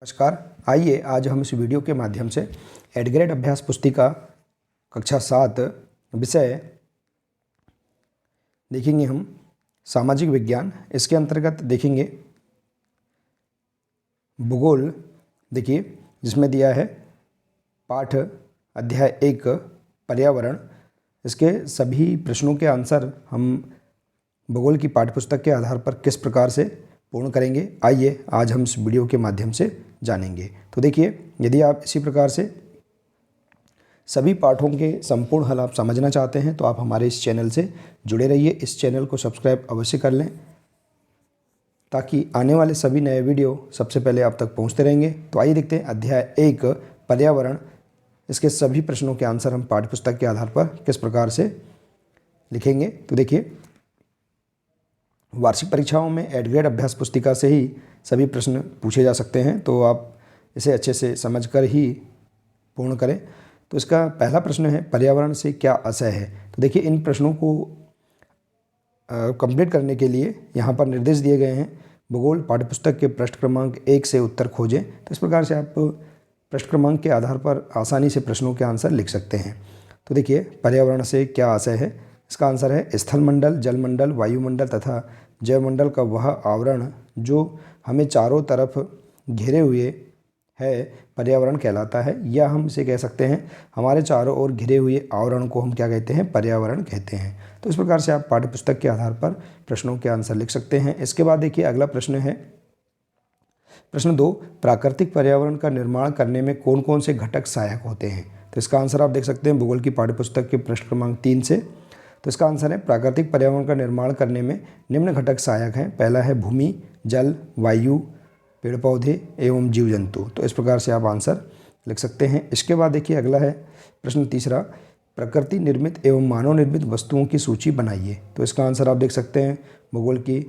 नमस्कार। आइए आज हम इस वीडियो के माध्यम से एडग्रेड अभ्यास पुस्तिका कक्षा 7 विषय देखेंगे हम सामाजिक विज्ञान। इसके अंतर्गत देखेंगे भूगोल, देखिए जिसमें दिया है पाठ अध्याय 1 पर्यावरण। इसके सभी प्रश्नों के आंसर हम भूगोल की पाठ्यपुस्तक के आधार पर किस प्रकार से पूर्ण करेंगे, आइए आज हम इस वीडियो के माध्यम से जानेंगे। तो देखिए, यदि आप इसी प्रकार से सभी पाठों के संपूर्ण हल आप समझना चाहते हैं तो आप हमारे इस चैनल से जुड़े रहिए। इस चैनल को सब्सक्राइब अवश्य कर लें ताकि आने वाले सभी नए वीडियो सबसे पहले आप तक पहुंचते रहेंगे। तो आइए देखते हैं अध्याय 1 पर्यावरण। इसके सभी प्रश्नों के आंसर हम पाठ्यपुस्तक के आधार पर किस प्रकार से लिखेंगे। तो देखिए, वार्षिक परीक्षाओं में एडग्रेड अभ्यास पुस्तिका से ही सभी प्रश्न पूछे जा सकते हैं, तो आप इसे अच्छे से समझकर ही पूर्ण करें। तो इसका पहला प्रश्न है, पर्यावरण से क्या आशय है। तो देखिए, इन प्रश्नों को कंप्लीट करने के लिए यहाँ पर निर्देश दिए गए हैं। भूगोल पाठ्यपुस्तक के पृष्ठ क्रमांक 1 से उत्तर खोजें। तो इस प्रकार से आप पृष्ठ क्रमांक के आधार पर आसानी से प्रश्नों के आंसर लिख सकते हैं। तो देखिए, पर्यावरण से क्या आशय है। इसका आंसर है स्थलमंडल, जलमंडल, वायुमंडल तथा जैवमंडल का वह आवरण जो हमें चारों तरफ घेरे हुए है पर्यावरण कहलाता है, या हम इसे कह सकते हैं हमारे चारों ओर घिरे हुए आवरण को हम क्या कहते हैं, पर्यावरण कहते हैं। तो इस प्रकार से आप पाठ्यपुस्तक के आधार पर प्रश्नों के आंसर लिख सकते हैं। इसके बाद देखिए, अगला प्रश्न है प्रश्न 2, प्राकृतिक पर्यावरण का निर्माण करने में कौन कौन से घटक सहायक होते हैं। तो इसका आंसर आप देख सकते हैं भूगोल की पाठ्यपुस्तक के पृष्ठ क्रमांक 3 से। तो इसका आंसर है, प्राकृतिक पर्यावरण का निर्माण करने में निम्न घटक सहायक हैं। पहला है भूमि, जल, वायु, पेड़ पौधे एवं जीव जंतु। तो इस प्रकार से आप आंसर लिख सकते हैं। इसके बाद देखिए, अगला है प्रश्न तीसरा, प्रकृति निर्मित एवं मानव निर्मित वस्तुओं की सूची बनाइए। तो इसका आंसर आप देख सकते हैं भूगोल की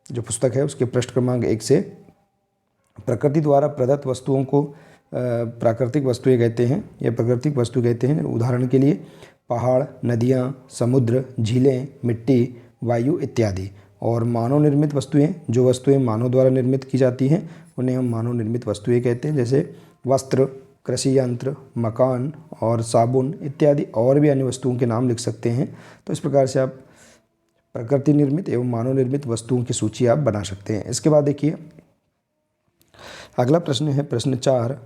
जो पुस्तक है उसके पृष्ठ क्रमांक 1 से। प्रकृति द्वारा प्रदत्त वस्तुओं को प्राकृतिक वस्तुएं कहते हैं या प्राकृतिक वस्तु कहते हैं। उदाहरण के लिए पहाड़, नदियाँ, समुद्र, झीलें, मिट्टी, वायु इत्यादि। और मानव निर्मित वस्तुएं, जो वस्तुएं मानव द्वारा निर्मित की जाती हैं उन्हें हम मानव निर्मित वस्तुएं कहते हैं, जैसे वस्त्र, कृषि यंत्र, मकान और साबुन इत्यादि। और भी अन्य वस्तुओं के नाम लिख सकते हैं। तो इस प्रकार से आप प्रकृति निर्मित एवं मानव निर्मित वस्तुओं की सूची आप बना सकते हैं। इसके बाद देखिए, अगला प्रश्न है प्रश्न 4,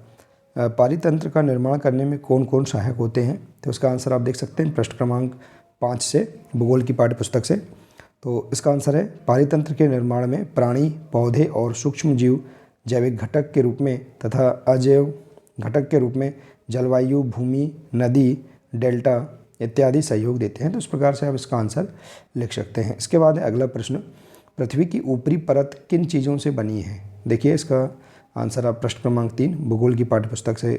पारितंत्र का निर्माण करने में कौन कौन सहायक होते हैं। तो इसका आंसर आप देख सकते हैं पृष्ठ क्रमांक 5 से भूगोल की पाठ्यपुस्तक से। तो इसका आंसर है, पारितंत्र के निर्माण में प्राणी, पौधे और सूक्ष्म जीव जैविक घटक के रूप में तथा अजैव घटक के रूप में जलवायु, भूमि, नदी, डेल्टा इत्यादि सहयोग देते हैं। तो इस प्रकार से आप इसका आंसर लिख सकते हैं। इसके बाद है अगला प्रश्न, पृथ्वी की ऊपरी परत किन चीज़ों से बनी है। देखिए, इसका आंसर आप पृष्ठ क्रमांक 3 भूगोल की पाठ्यपुस्तक से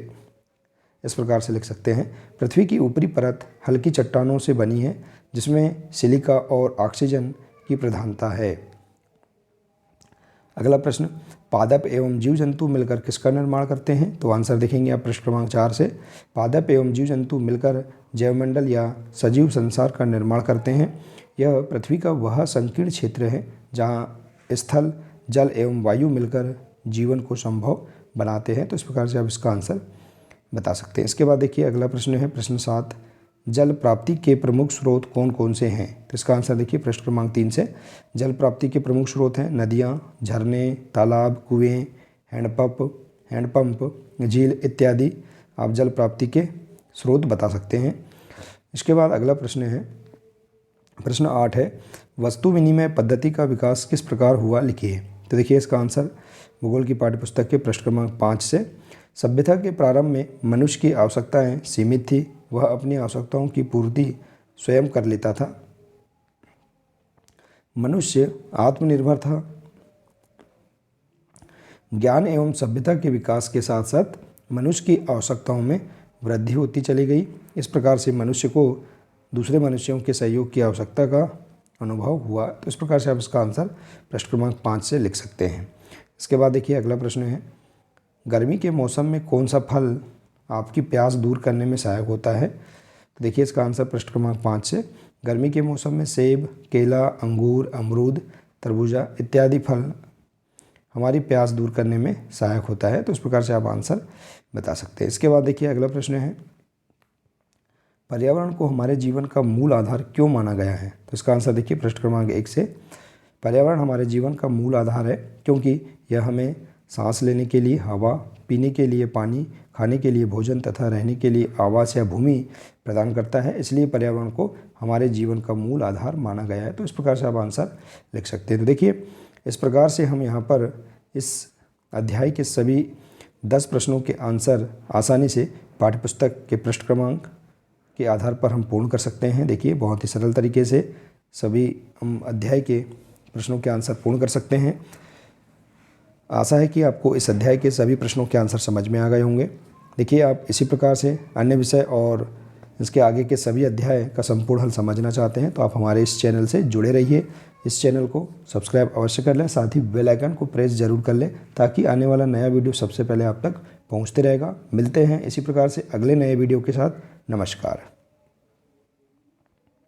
इस प्रकार से लिख सकते हैं, पृथ्वी की ऊपरी परत हल्की चट्टानों से बनी है जिसमें सिलिका और ऑक्सीजन की प्रधानता है। अगला प्रश्न, पादप एवं जीव जंतु मिलकर किसका निर्माण करते हैं। तो आंसर देखेंगे आप पृष्ठ क्रमांक 4 से। पादप एवं जीव जंतु मिलकर जैवमंडल या सजीव संसार का निर्माण करते हैं। यह पृथ्वी का वह संकीर्ण क्षेत्र है जहाँ स्थल, जल एवं वायु मिलकर जीवन को संभव बनाते हैं। तो इस प्रकार से आप इसका आंसर बता सकते हैं। इसके बाद देखिए, अगला प्रश्न है प्रश्न 7, जल प्राप्ति के प्रमुख स्रोत कौन कौन से हैं। तो इसका आंसर देखिए पृष्ठ क्रमांक 3 से। जल प्राप्ति के प्रमुख स्रोत हैं नदियाँ, झरने, तालाब, कुएँ, हैंडपंप, झील इत्यादि। आप जल प्राप्ति के स्रोत बता सकते हैं। इसके बाद अगला प्रश्न है प्रश्न 8 है, वस्तु विनिमय पद्धति का विकास किस प्रकार हुआ, लिखिए। तो देखिए, इसका आंसर भूगोल की पाठ्यपुस्तक के पृष्ठ क्रमांक 5 से। सभ्यता के प्रारंभ में मनुष्य की आवश्यकताएं सीमित थी। वह अपनी आवश्यकताओं की पूर्ति स्वयं कर लेता था। मनुष्य आत्मनिर्भर था। ज्ञान एवं सभ्यता के विकास के साथ साथ मनुष्य की आवश्यकताओं में वृद्धि होती चली गई। इस प्रकार से मनुष्य को दूसरे मनुष्यों के सहयोग की आवश्यकता का अनुभव हुआ। तो इस प्रकार से आप इसका आंसर पृष्ठ क्रमांक 5 से लिख सकते हैं। इसके बाद देखिए, अगला प्रश्न है, गर्मी के मौसम में कौन सा फल आपकी प्यास दूर करने में सहायक होता है। तो देखिए, इसका आंसर पृष्ठ क्रमांक 5 से। गर्मी के मौसम में सेब, केला, अंगूर, अमरूद, तरबूजा इत्यादि फल हमारी प्यास दूर करने में सहायक होता है। तो इस प्रकार से आप आंसर बता सकते हैं। इसके बाद देखिए अगला प्रश्न है, पर्यावरण को हमारे जीवन का मूल आधार क्यों माना गया है? तो इसका आंसर देखिए प्रश्न क्रमांक 1 से, पर्यावरण हमारे जीवन का मूल आधार है क्योंकि यह हमें सांस लेने के लिए हवा, पीने के लिए पानी, खाने के लिए भोजन तथा रहने के लिए आवास या भूमि प्रदान करता है। इसलिए पर्यावरण को हमारे जीवन का मूल आधार माना गया है। तो इस प्रकार से आप आंसर लिख सकते हैं। तो देखिए इस प्रकार से हम यहाँ पर इस अध्याय के सभी 10 प्रश्नों के आंसर आसानी से पाठ्यपुस्तक के पृष्ठ क्रमांक के आधार पर हम पूर्ण कर सकते हैं। देखिए बहुत ही सरल तरीके से सभी हम अध्याय के प्रश्नों के आंसर पूर्ण कर सकते हैं। आशा है कि आपको इस अध्याय के सभी प्रश्नों के आंसर समझ में आ गए होंगे। देखिए आप इसी प्रकार से अन्य विषय और इसके आगे के सभी अध्याय का संपूर्ण हल समझना चाहते हैं तो आप हमारे इस चैनल से जुड़े रहिए। इस चैनल को सब्सक्राइब अवश्य कर लें, साथ ही बेल आइकन को प्रेस जरूर कर लें ताकि आने वाला नया वीडियो सबसे पहले आप तक पहुंचते रहेगा। मिलते हैं इसी प्रकार से अगले नए वीडियो के साथ। नमस्कार।